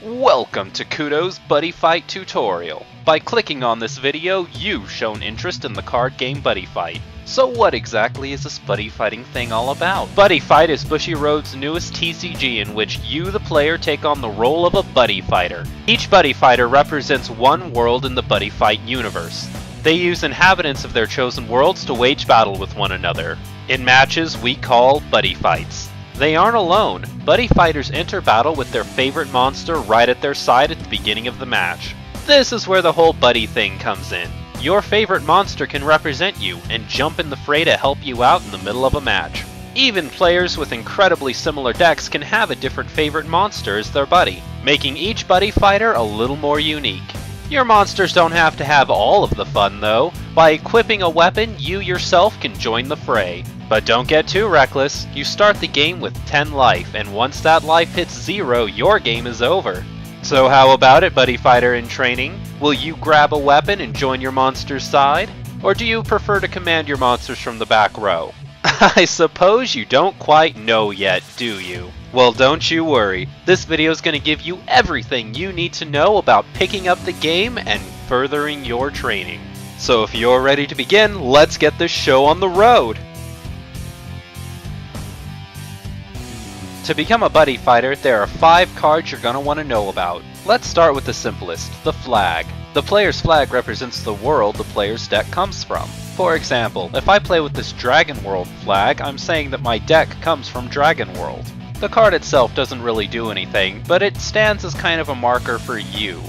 Welcome to Kudou's Buddyfight tutorial. By clicking on this video, you've shown interest in the card game Buddyfight. So what exactly is this buddy fighting thing all about? Buddyfight is Bushiroad's newest TCG in which you, the player, take on the role of a Buddyfighter. Each Buddyfighter represents one world in the Buddyfight universe. They use inhabitants of their chosen worlds to wage battle with one another. In matches we call Buddyfights. They aren't alone. Buddyfighters enter battle with their favorite monster right at their side at the beginning of the match. This is where the whole buddy thing comes in. Your favorite monster can represent you and jump in the fray to help you out in the middle of a match. Even players with incredibly similar decks can have a different favorite monster as their buddy, making each Buddyfighter a little more unique. Your monsters don't have to have all of the fun though. By equipping a weapon, you yourself can join the fray. But don't get too reckless. You start the game with 10 life, and once that life hits 0, your game is over. So how about it, Buddyfighter in training? Will you grab a weapon and join your monster's side? Or do you prefer to command your monsters from the back row? I suppose you don't quite know yet, do you? Well, don't you worry. This video is going to give you everything you need to know about picking up the game and furthering your training. So if you're ready to begin, let's get this show on the road! To become a Buddyfighter, there are 5 cards you're going to want to know about. Let's start with the simplest, the flag. The player's flag represents the world the player's deck comes from. For example, if I play with this Dragon World flag, I'm saying that my deck comes from Dragon World. The card itself doesn't really do anything, but it stands as kind of a marker for you.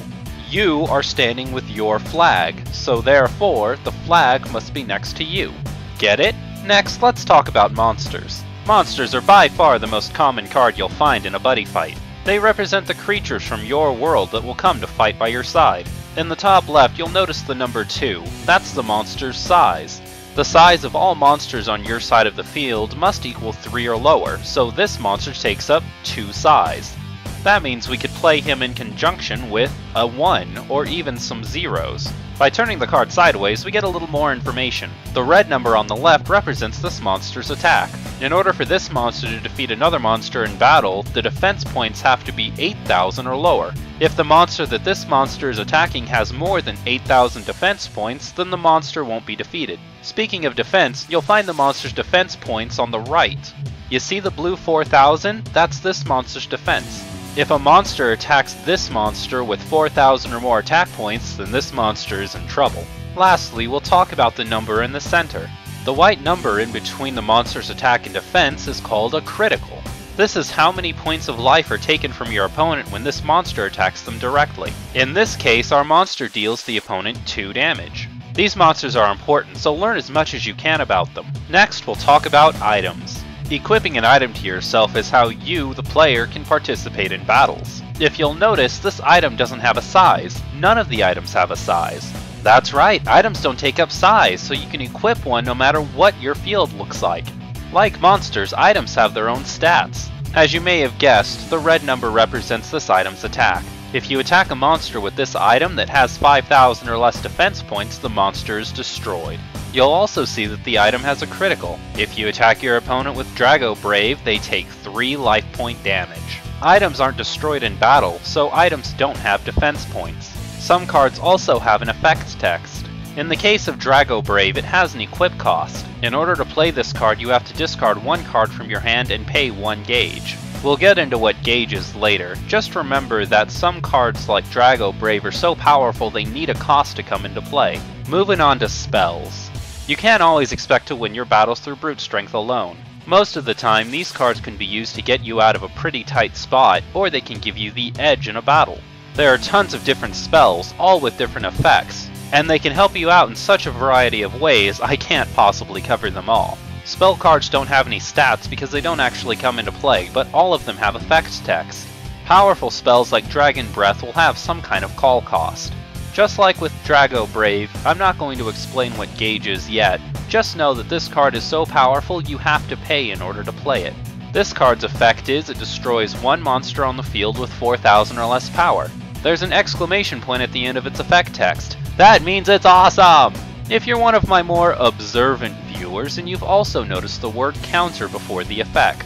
You are standing with your flag, so therefore, the flag must be next to you. Get it? Next, let's talk about monsters. Monsters are by far the most common card you'll find in a buddy fight. They represent the creatures from your world that will come to fight by your side. In the top left, you'll notice the number 2. That's the monster's size. The size of all monsters on your side of the field must equal 3 or lower, so this monster takes up 2 size. That means we could play him in conjunction with a 1 or even some zeros. By turning the card sideways, we get a little more information. The red number on the left represents this monster's attack. In order for this monster to defeat another monster in battle, the defense points have to be 8,000 or lower. If the monster that this monster is attacking has more than 8,000 defense points, then the monster won't be defeated. Speaking of defense, you'll find the monster's defense points on the right. You see the blue 4,000? That's this monster's defense. If a monster attacks this monster with 4,000 or more attack points, then this monster is in trouble. Lastly, we'll talk about the number in the center. The white number in between the monster's attack and defense is called a critical. This is how many points of life are taken from your opponent when this monster attacks them directly. In this case, our monster deals the opponent 2 damage. These monsters are important, so learn as much as you can about them. Next, we'll talk about items. Equipping an item to yourself is how you, the player, can participate in battles. If you'll notice, this item doesn't have a size. None of the items have a size. That's right, items don't take up size, so you can equip one no matter what your field looks like. Like monsters, items have their own stats. As you may have guessed, the red number represents this item's attack. If you attack a monster with this item that has 5,000 or less defense points, the monster is destroyed. You'll also see that the item has a critical. If you attack your opponent with Drago Brave, they take 3 life point damage. Items aren't destroyed in battle, so items don't have defense points. Some cards also have an effect text. In the case of Drago Brave, it has an equip cost. In order to play this card, you have to discard 1 card from your hand and pay 1 gauge. We'll get into what gauge is later. Just remember that some cards like Drago Brave are so powerful they need a cost to come into play. Moving on to spells. You can't always expect to win your battles through brute strength alone. Most of the time, these cards can be used to get you out of a pretty tight spot, or they can give you the edge in a battle. There are tons of different spells, all with different effects, and they can help you out in such a variety of ways I can't possibly cover them all. Spell cards don't have any stats because they don't actually come into play, but all of them have effect text. Powerful spells like Dragon Breath will have some kind of call cost. Just like with Drago Brave, I'm not going to explain what gauge is yet. Just know that this card is so powerful you have to pay in order to play it. This card's effect is it destroys 1 monster on the field with 4,000 or less power. There's an exclamation point at the end of its effect text. That means it's awesome! If you're one of my more observant viewers, and you've also noticed the word counter before the effect.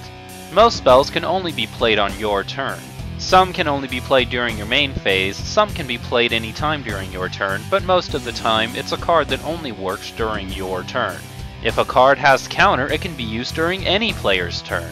Most spells can only be played on your turn. Some can only be played during your main phase, some can be played anytime during your turn, but most of the time it's a card that only works during your turn. If a card has counter, it can be used during any player's turn.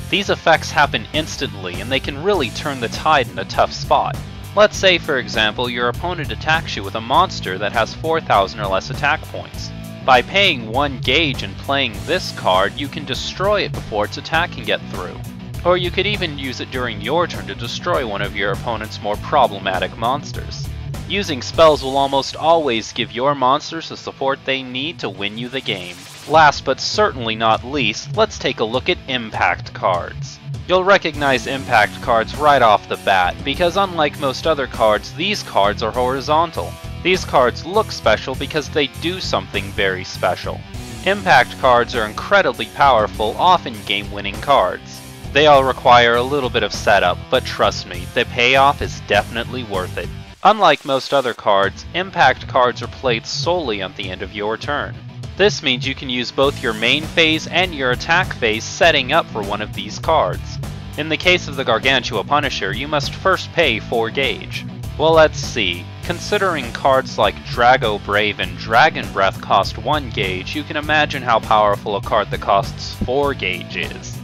These effects happen instantly, and they can really turn the tide in a tough spot. Let's say, for example, your opponent attacks you with a monster that has 4,000 or less attack points. By paying 1 gauge and playing this card, you can destroy it before its attack can get through. Or you could even use it during your turn to destroy one of your opponent's more problematic monsters. Using spells will almost always give your monsters the support they need to win you the game. Last but certainly not least, let's take a look at impact cards. You'll recognize impact cards right off the bat, because unlike most other cards, these cards are horizontal. These cards look special because they do something very special. Impact cards are incredibly powerful, often game-winning cards. They all require a little bit of setup, but trust me, the payoff is definitely worth it. Unlike most other cards, impact cards are played solely at the end of your turn. This means you can use both your main phase and your attack phase setting up for one of these cards. In the case of the Gargantua Punisher, you must first pay 4 gauge. Well, let's see. Considering cards like Drago Brave and Dragon Breath cost 1 gauge, you can imagine how powerful a card that costs 4 gauge is.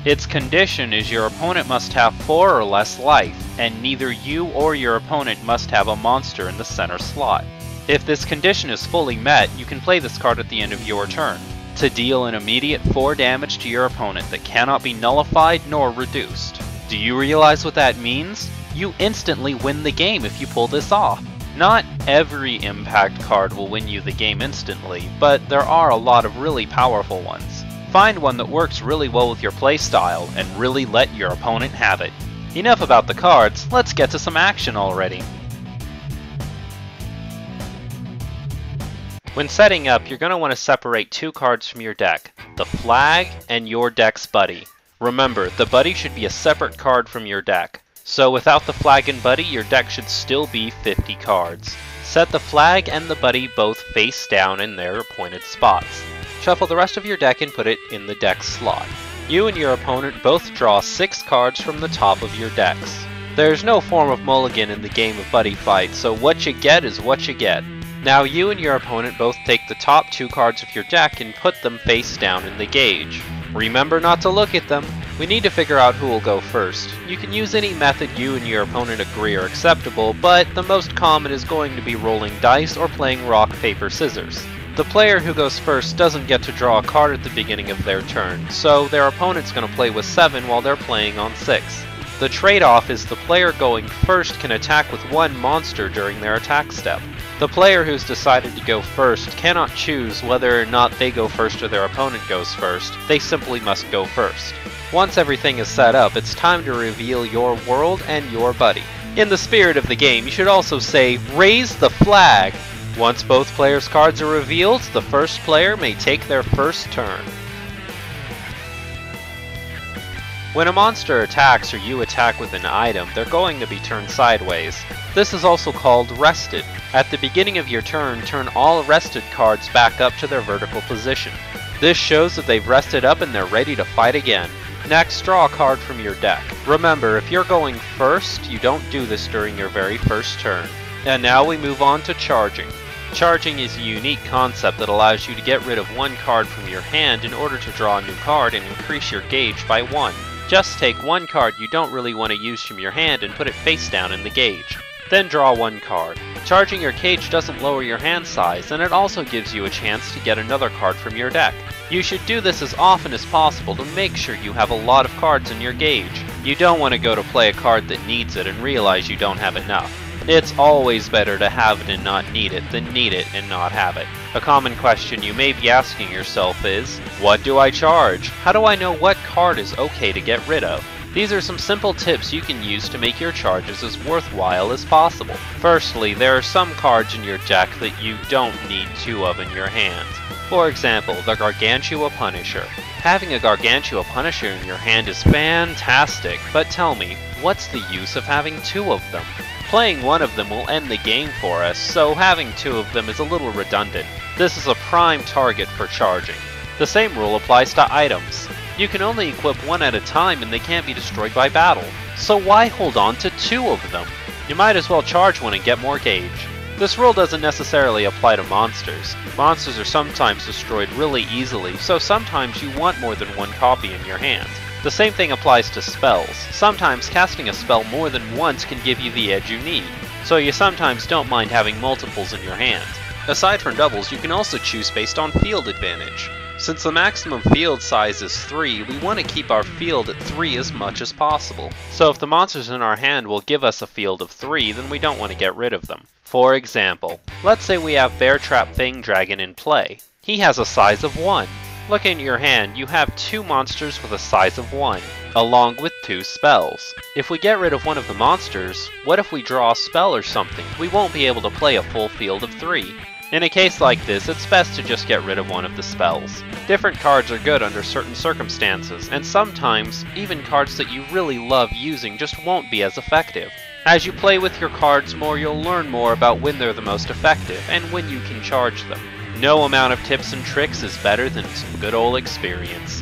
Its condition is your opponent must have 4 or less life, and neither you or your opponent must have a monster in the center slot. If this condition is fully met, you can play this card at the end of your turn, to deal an immediate 4 damage to your opponent that cannot be nullified nor reduced. Do you realize what that means? You instantly win the game if you pull this off. Not every impact card will win you the game instantly, but there are a lot of really powerful ones. Find one that works really well with your playstyle, and really let your opponent have it. Enough about the cards, let's get to some action already. When setting up, you're going to want to separate 2 cards from your deck, the flag and your deck's buddy. Remember, the buddy should be a separate card from your deck. So without the flag and buddy, your deck should still be 50 cards. Set the flag and the buddy both face down in their appointed spots. Shuffle the rest of your deck and put it in the deck slot. You and your opponent both draw 6 cards from the top of your decks. There's no form of mulligan in the game of Buddyfight, so what you get is what you get. Now you and your opponent both take the top 2 cards of your deck and put them face down in the gauge. Remember not to look at them. We need to figure out who will go first. You can use any method you and your opponent agree are acceptable, but the most common is going to be rolling dice or playing rock, paper, scissors. The player who goes first doesn't get to draw a card at the beginning of their turn, so their opponent's going to play with 7 while they're playing on 6. The trade-off is the player going first can attack with 1 monster during their attack step. The player who's decided to go first cannot choose whether or not they go first or their opponent goes first. They simply must go first. Once everything is set up, it's time to reveal your world and your buddy. In the spirit of the game, you should also say, "Raise the flag!" Once both players' cards are revealed, the first player may take their first turn. When a monster attacks or you attack with an item, they're going to be turned sideways. This is also called rested. At the beginning of your turn, turn all rested cards back up to their vertical position. This shows that they've rested up and they're ready to fight again. Next, draw a card from your deck. Remember, if you're going first, you don't do this during your very first turn. And now we move on to charging. Charging is a unique concept that allows you to get rid of 1 card from your hand in order to draw a new card and increase your gauge by 1. Just take 1 card you don't really want to use from your hand and put it face down in the gauge. Then draw 1 card. Charging your gauge doesn't lower your hand size, and it also gives you a chance to get another card from your deck. You should do this as often as possible to make sure you have a lot of cards in your gauge. You don't want to go to play a card that needs it and realize you don't have enough. It's always better to have it and not need it than need it and not have it. A common question you may be asking yourself is, what do I charge? How do I know what card is okay to get rid of? These are some simple tips you can use to make your charges as worthwhile as possible. Firstly, there are some cards in your deck that you don't need 2 of in your hand. For example, the Gargantua Punisher. Having a Gargantua Punisher in your hand is fantastic, but tell me, what's the use of having 2 of them? Playing 1 of them will end the game for us, so having 2 of them is a little redundant. This is a prime target for charging. The same rule applies to items. You can only equip 1 at a time and they can't be destroyed by battle. so why hold on to 2 of them? You might as well charge one and get more gauge. This rule doesn't necessarily apply to monsters. Monsters are sometimes destroyed really easily, so sometimes you want more than one copy in your hand. The same thing applies to spells. Sometimes casting a spell more than once can give you the edge you need, so you sometimes don't mind having multiples in your hand. Aside from doubles, you can also choose based on field advantage. Since the maximum field size is 3, we want to keep our field at 3 as much as possible. So if the monsters in our hand will give us a field of 3, then we don't want to get rid of them. For example, let's say we have Bear Trap Fang Dragon in play. He has a size of 1. Looking at your hand, you have 2 monsters with a size of 1, along with 2 spells. If we get rid of one of the monsters, what if we draw a spell or something? We won't be able to play a full field of 3. In a case like this, it's best to just get rid of one of the spells. Different cards are good under certain circumstances, and sometimes, even cards that you really love using just won't be as effective. As you play with your cards more, you'll learn more about when they're the most effective, and when you can charge them. No amount of tips and tricks is better than some good old experience.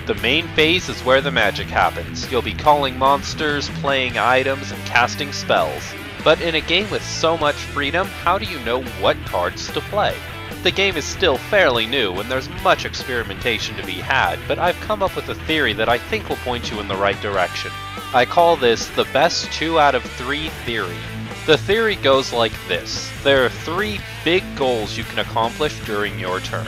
The main phase is where the magic happens. You'll be calling monsters, playing items, and casting spells. But in a game with so much freedom, how do you know what cards to play? The game is still fairly new and there's much experimentation to be had, but I've come up with a theory that I think will point you in the right direction. I call this the best 2 out of 3 theory. The theory goes like this. There are 3 big goals you can accomplish during your turn.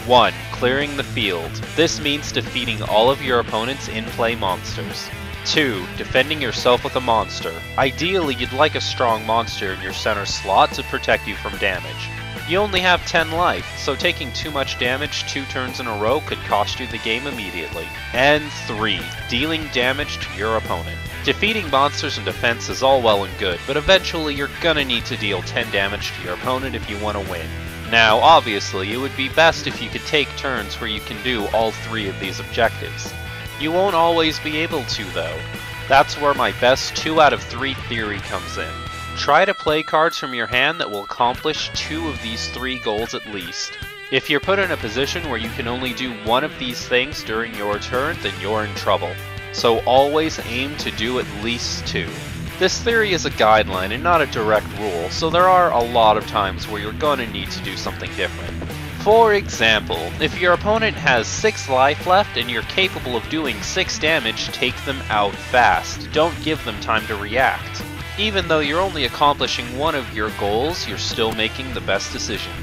1. Clearing the field. This means defeating all of your opponent's in-play monsters. 2. Defending yourself with a monster. Ideally, you'd like a strong monster in your center slot to protect you from damage. You only have 10 life, so taking too much damage 2 turns in a row could cost you the game immediately. And 3. Dealing damage to your opponent. Defeating monsters in defense is all well and good, but eventually you're gonna need to deal 10 damage to your opponent if you want to win. Now, obviously, it would be best if you could take turns where you can do all 3 of these objectives. You won't always be able to, though. That's where my best 2 out of 3 theory comes in. Try to play cards from your hand that will accomplish 2 of these 3 goals at least. If you're put in a position where you can only do one of these things during your turn, then you're in trouble. So always aim to do at least 2. This theory is a guideline and not a direct rule, so there are a lot of times where you're gonna need to do something different. For example, if your opponent has 6 life left and you're capable of doing 6 damage, take them out fast. Don't give them time to react. Even though you're only accomplishing one of your goals, you're still making the best decision.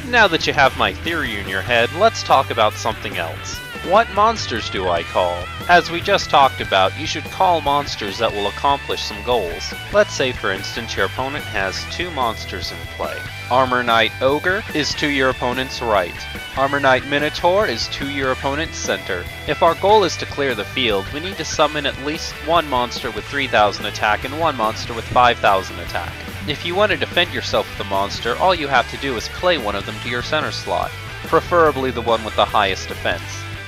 Now that you have my theory in your head, let's talk about something else. What monsters do I call? As we just talked about, you should call monsters that will accomplish some goals. Let's say for instance your opponent has 2 monsters in play. Armor Knight Ogre is to your opponent's right. Armor Knight Minotaur is to your opponent's center. If our goal is to clear the field, we need to summon at least 1 monster with 3000 attack and 1 monster with 5000 attack. If you want to defend yourself with a monster, all you have to do is play one of them to your center slot, preferably the one with the highest defense.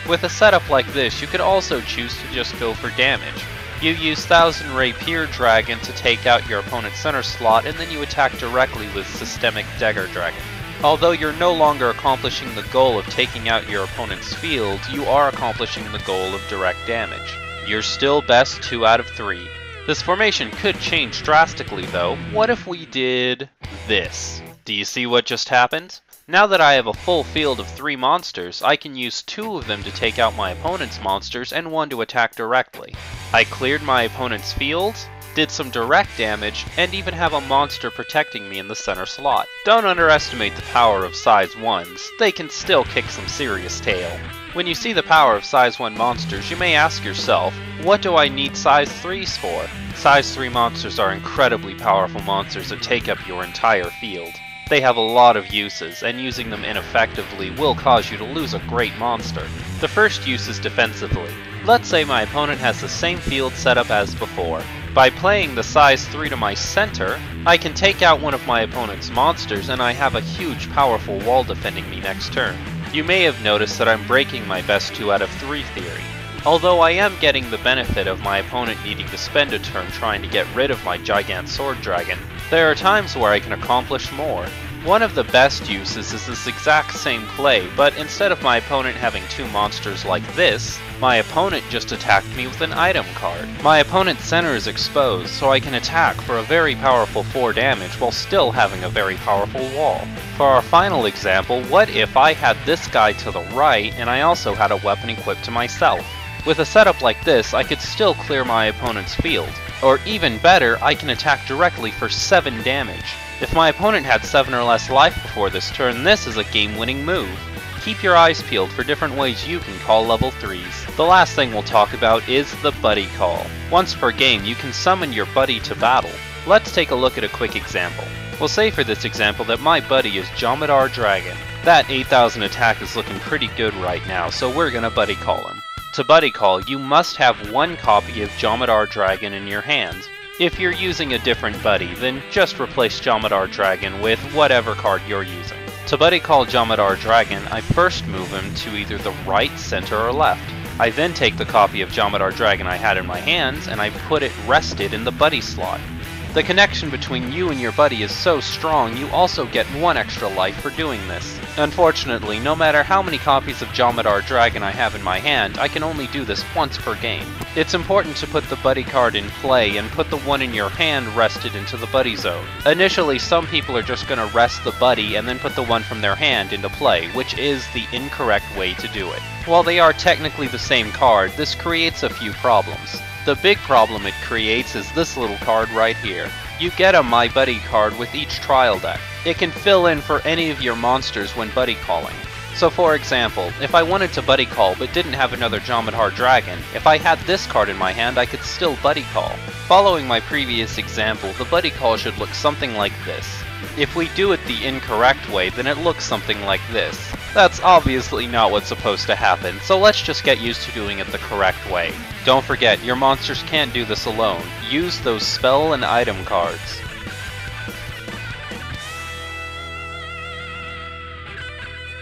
With a setup like this, you could also choose to just go for damage. You use Thousand Rapier Dragon to take out your opponent's center slot, and then you attack directly with Systemic Dagger Dragon. Although you're no longer accomplishing the goal of taking out your opponent's field, you are accomplishing the goal of direct damage. You're still best 2 out of 3. This formation could change drastically though. What if we did this? Do you see what just happened? Now that I have a full field of 3 monsters, I can use 2 of them to take out my opponent's monsters and 1 to attack directly. I cleared my opponent's field, did some direct damage, and even have a monster protecting me in the center slot. Don't underestimate the power of size 1s, they can still kick some serious tail. When you see the power of size 1 monsters, you may ask yourself, what do I need size 3s for? Size 3 monsters are incredibly powerful monsters that take up your entire field. They have a lot of uses, and using them ineffectively will cause you to lose a great monster. The first use is defensively. Let's say my opponent has the same field setup as before. By playing the size 3 to my center, I can take out one of my opponent's monsters and I have a huge powerful wall defending me next turn. You may have noticed that I'm breaking my best 2 out of 3 theory. Although I am getting the benefit of my opponent needing to spend a turn trying to get rid of my Gigant Sword Dragon, there are times where I can accomplish more. One of the best uses is this exact same play, but instead of my opponent having 2 monsters like this, my opponent just attacked me with an item card. My opponent's center is exposed, so I can attack for a very powerful 4 damage while still having a very powerful wall. For our final example, what if I had this guy to the right and I also had a weapon equipped to myself? With a setup like this, I could still clear my opponent's field. Or even better, I can attack directly for 7 damage. If my opponent had 7 or less life before this turn, this is a game-winning move. Keep your eyes peeled for different ways you can call level 3s. The last thing we'll talk about is the buddy call. Once per game, you can summon your buddy to battle. Let's take a look at a quick example. We'll say for this example that my buddy is Jomidar Dragon. That 8000 attack is looking pretty good right now, so we're gonna buddy call him. To buddy call, you must have 1 copy of Jomidar Dragon in your hand. If you're using a different buddy, then just replace Jomidar Dragon with whatever card you're using. To buddy call Jomidar Dragon, I first move him to either the right, center, or left. I then take the copy of Jomidar Dragon I had in my hands and I put it rested in the buddy slot. The connection between you and your buddy is so strong, you also get 1 extra life for doing this. Unfortunately, no matter how many copies of Jomidar Dragon I have in my hand, I can only do this once per game. It's important to put the buddy card in play and put the one in your hand rested into the buddy zone. Initially, some people are just going to rest the buddy and then put the one from their hand into play, which is the incorrect way to do it. While they are technically the same card, this creates a few problems. The big problem it creates is this little card right here. You get a My Buddy card with each trial deck. It can fill in for any of your monsters when buddy calling. So for example, if I wanted to buddy call but didn't have another Jomidar Dragon, if I had this card in my hand I could still buddy call. Following my previous example, the buddy call should look something like this. If we do it the incorrect way, then it looks something like this. That's obviously not what's supposed to happen, so let's just get used to doing it the correct way. Don't forget, your monsters can't do this alone. Use those spell and item cards.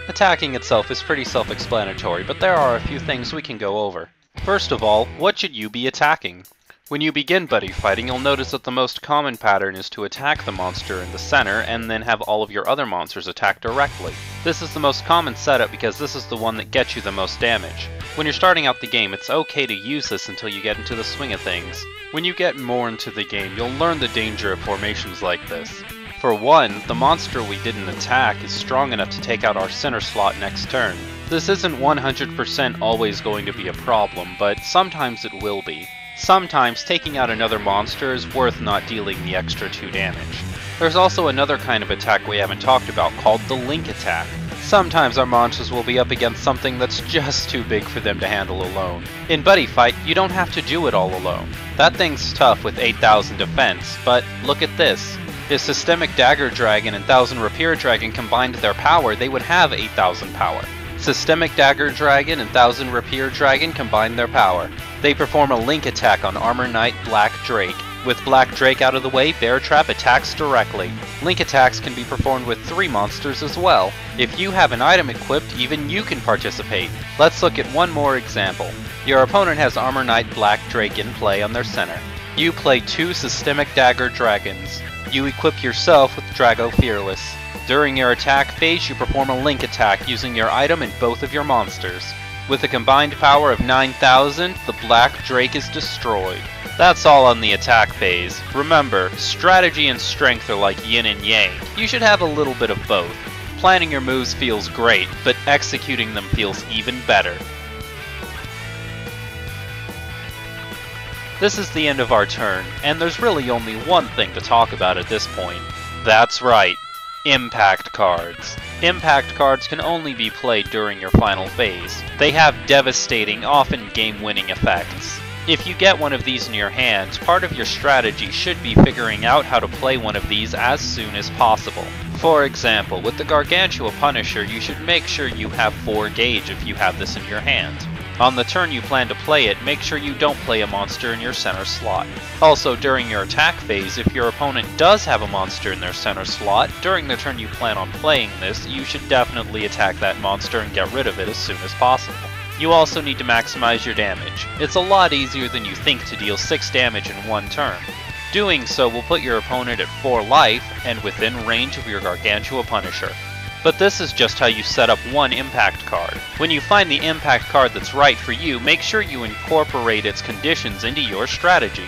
Attacking itself is pretty self-explanatory, but there are a few things we can go over. First of all, what should you be attacking? When you begin buddy fighting, you'll notice that the most common pattern is to attack the monster in the center and then have all of your other monsters attack directly. This is the most common setup because this is the one that gets you the most damage. When you're starting out the game, it's okay to use this until you get into the swing of things. When you get more into the game, you'll learn the danger of formations like this. For one, the monster we didn't attack is strong enough to take out our center slot next turn. This isn't 100% always going to be a problem, but sometimes it will be. Sometimes taking out another monster is worth not dealing the extra 2 damage. There's also another kind of attack we haven't talked about called the link attack. Sometimes our monsters will be up against something that's just too big for them to handle alone. In Buddy Fight, you don't have to do it all alone. That thing's tough with 8000 defense, but look at this. If Systemic Dagger Dragon and 1000 Rapier Dragon combined their power, they would have 8000 power. Systemic Dagger Dragon and 1000 Rapier Dragon combine their power. They perform a link attack on Armor Knight Black Drake. With Black Drake out of the way, Bear Trap attacks directly. Link attacks can be performed with 3 monsters as well. If you have an item equipped, even you can participate. Let's look at one more example. Your opponent has Armor Knight Black Drake in play on their center. You play 2 Systemic Dagger Dragons. You equip yourself with Drago Fearless. During your attack phase, you perform a link attack using your item and both of your monsters. With a combined power of 9000, the Black Drake is destroyed. That's all on the attack phase. Remember, strategy and strength are like yin and yang. You should have a little bit of both. Planning your moves feels great, but executing them feels even better. This is the end of our turn, and there's really only one thing to talk about at this point. That's right, Impact cards. Impact cards can only be played during your final phase. They have devastating, often game-winning effects. If you get one of these in your hands, part of your strategy should be figuring out how to play one of these as soon as possible. For example, with the Gargantua Punisher, you should make sure you have 4 gauge if you have this in your hand. On the turn you plan to play it, make sure you don't play a monster in your center slot. Also, during your attack phase, if your opponent does have a monster in their center slot, during the turn you plan on playing this, you should definitely attack that monster and get rid of it as soon as possible. You also need to maximize your damage. It's a lot easier than you think to deal 6 damage in one turn. Doing so will put your opponent at 4 life and within range of your Gargantua Punisher. But this is just how you set up one impact card. When you find the impact card that's right for you, make sure you incorporate its conditions into your strategy.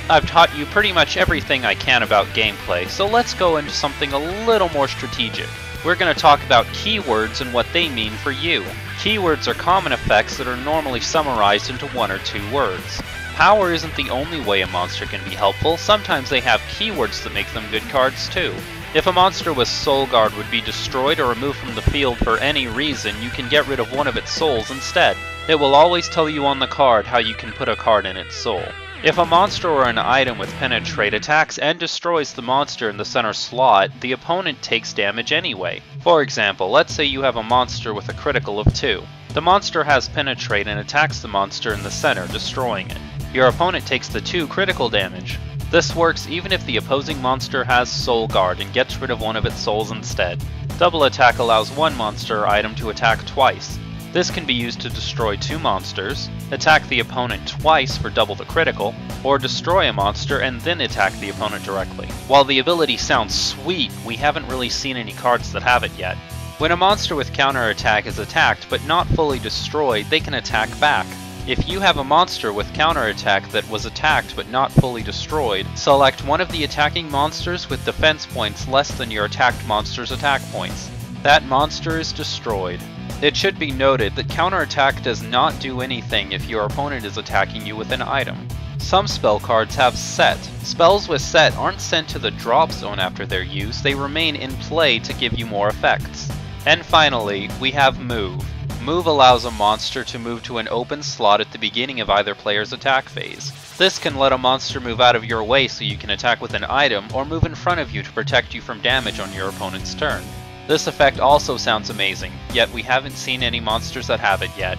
I've taught you pretty much everything I can about gameplay, so let's go into something a little more strategic. We're going to talk about keywords and what they mean for you. Keywords are common effects that are normally summarized into 1 or 2 words. Power isn't the only way a monster can be helpful, sometimes they have keywords that make them good cards too. If a monster with Soul Guard would be destroyed or removed from the field for any reason, you can get rid of one of its souls instead. It will always tell you on the card how you can put a card in its soul. If a monster or an item with Penetrate attacks and destroys the monster in the center slot, the opponent takes damage anyway. For example, let's say you have a monster with a critical of 2. The monster has Penetrate and attacks the monster in the center, destroying it. Your opponent takes the 2 critical damage. This works even if the opposing monster has Soul Guard and gets rid of one of its souls instead. Double attack allows one monster or item to attack twice. This can be used to destroy 2 monsters, attack the opponent twice for double the critical, or destroy a monster and then attack the opponent directly. While the ability sounds sweet, we haven't really seen any cards that have it yet. When a monster with counterattack is attacked but not fully destroyed, they can attack back. If you have a monster with counterattack that was attacked but not fully destroyed, select one of the attacking monsters with defense points less than your attacked monster's attack points. That monster is destroyed. It should be noted that counterattack does not do anything if your opponent is attacking you with an item. Some spell cards have set. Spells with set aren't sent to the drop zone after their use, they remain in play to give you more effects. And finally, we have move. Move allows a monster to move to an open slot at the beginning of either player's attack phase. This can let a monster move out of your way so you can attack with an item, or move in front of you to protect you from damage on your opponent's turn. This effect also sounds amazing, yet we haven't seen any monsters that have it yet.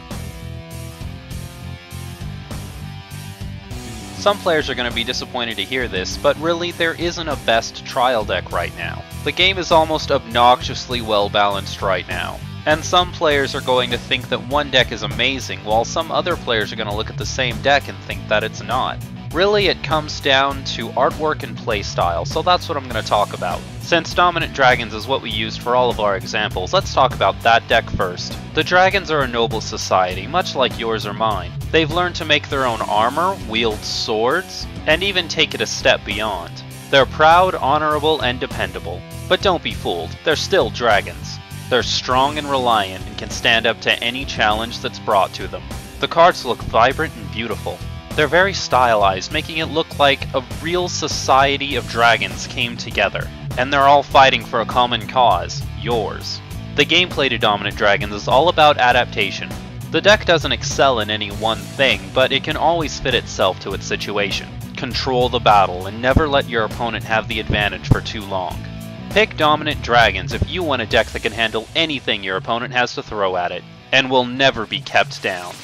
Some players are going to be disappointed to hear this, but really there isn't a best trial deck right now. The game is almost obnoxiously well balanced right now. And some players are going to think that one deck is amazing, while some other players are going to look at the same deck and think that it's not. Really, it comes down to artwork and playstyle, so that's what I'm going to talk about. Since Dominant Dragons is what we used for all of our examples, let's talk about that deck first. The dragons are a noble society, much like yours or mine. They've learned to make their own armor, wield swords, and even take it a step beyond. They're proud, honorable, and dependable. But don't be fooled, they're still dragons. They're strong and reliant and can stand up to any challenge that's brought to them. The cards look vibrant and beautiful. They're very stylized, making it look like a real society of dragons came together. And they're all fighting for a common cause, yours. The gameplay to Dominant Dragons is all about adaptation. The deck doesn't excel in any one thing, but it can always fit itself to its situation. Control the battle, and never let your opponent have the advantage for too long. Pick Dominant Dragons if you want a deck that can handle anything your opponent has to throw at it, and will never be kept down.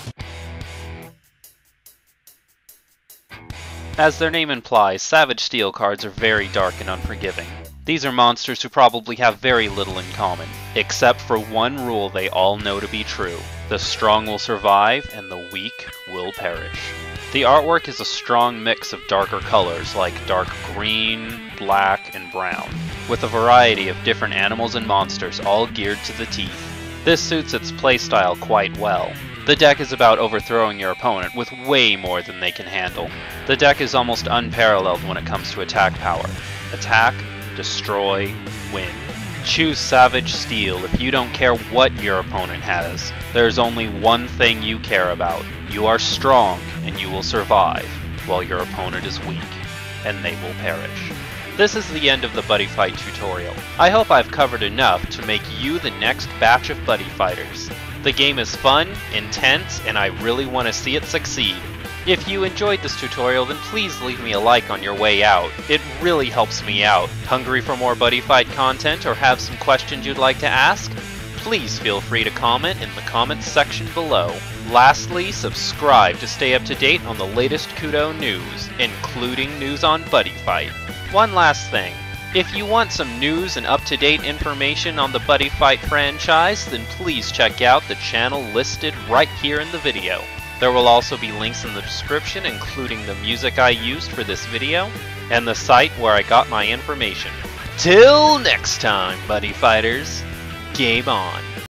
As their name implies, Savage Steel cards are very dark and unforgiving. These are monsters who probably have very little in common, except for one rule they all know to be true. The strong will survive, and the weak will perish. The artwork is a strong mix of darker colors like dark green, black, and brown, with a variety of different animals and monsters all geared to the teeth. This suits its playstyle quite well. The deck is about overthrowing your opponent with way more than they can handle. The deck is almost unparalleled when it comes to attack power. Attack, destroy, win. Choose Savage Steel if you don't care what your opponent has. There's only one thing you care about. You are strong and you will survive, while your opponent is weak, and they will perish. This is the end of the Buddyfight tutorial. I hope I've covered enough to make you the next batch of Buddyfighters. The game is fun, intense, and I really want to see it succeed. If you enjoyed this tutorial, then please leave me a like on your way out. It really helps me out. Hungry for more Buddyfight content or have some questions you'd like to ask? Please feel free to comment in the comments section below. Lastly, subscribe to stay up to date on the latest Kudou news, including news on Buddyfight. One last thing. If you want some news and up-to-date information on the Buddyfight franchise, then please check out the channel listed right here in the video. There will also be links in the description including the music I used for this video, and the site where I got my information. Till next time, Buddy Fighters, game on!